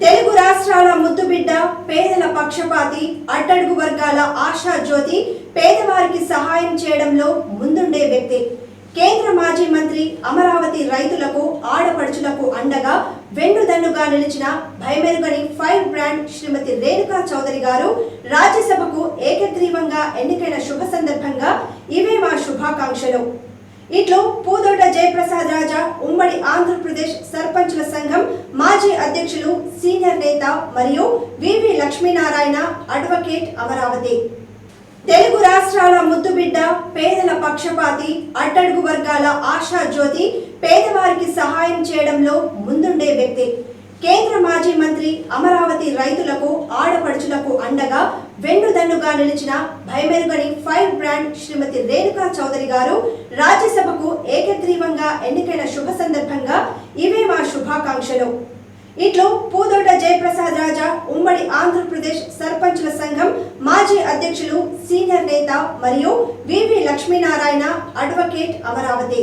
తెలుగు రాష్ట్రాల ముద్దుబిడ్డ, పేదల పక్షపాతి, అట్టడుగు వర్గాల ఆశా జ్యోతి, పేదవారికి సహాయం చేయడంలో ముందుండే వ్యక్తి. కేంద్ర మాజీ మంత్రి, అమరావతి రైతులకు, ఆడపడుచులకు అండగా వెన్నుదన్నుగా నిలిచిన భయమెరుగని ఫైర్ బ్రాండ్ శ్రీమతి రేణుకా చౌదరి గారు రాజ్యసభకు ఏకగ్రీవంగా ఎన్నికైన శుభ సందర్భంగా ఇవే మా శుభాకాంక్షలు. ఇట్లు పూదోట జయప్రసాద్ రాజా, ఉమ్మడి ఆంధ్రప్రదేశ్ సర్పంచుల సంఘం మాజీ అధ్యక్షులు, సీనియర్ నేత మరియు వివి లక్ష్మీనారాయణ, అడ్వకేట్, అమరావతి. తెలుగు రాష్ట్రాల ముద్దుబిడ్డ, పేదల పక్షపాతి, అట్టడుగు వర్గాల ఆశా జ్యోతి, పేదవారికి సహాయం చేయడంలో ముందుండే వ్యక్తి. కేంద్ర మాజీ మంత్రి, అమరావతి రైతులకు, ఆడపడుచులకు అండగా వెన్నుదన్నుగా నిలిచిన భయమెరుగని ఫైర్ బ్రాండ్ శ్రీమతి రేణుకా చౌదరి గారు రాజ్యసభకు ఏకగ్రీవంగా ఎన్నికైన శుభ సందర్భంగా ఇవే మా శుభాకాంక్షలు. ఇట్లు పూదోట జయప్రసాద్ రాజా, ఉమ్మడి ఆంధ్రప్రదేశ్ సర్పంచుల సంఘం మాజీ అధ్యక్షులు, సీనియర్ నేత మరియు వివి లక్ష్మీనారాయణ, అడ్వకేట్, అమరావతి.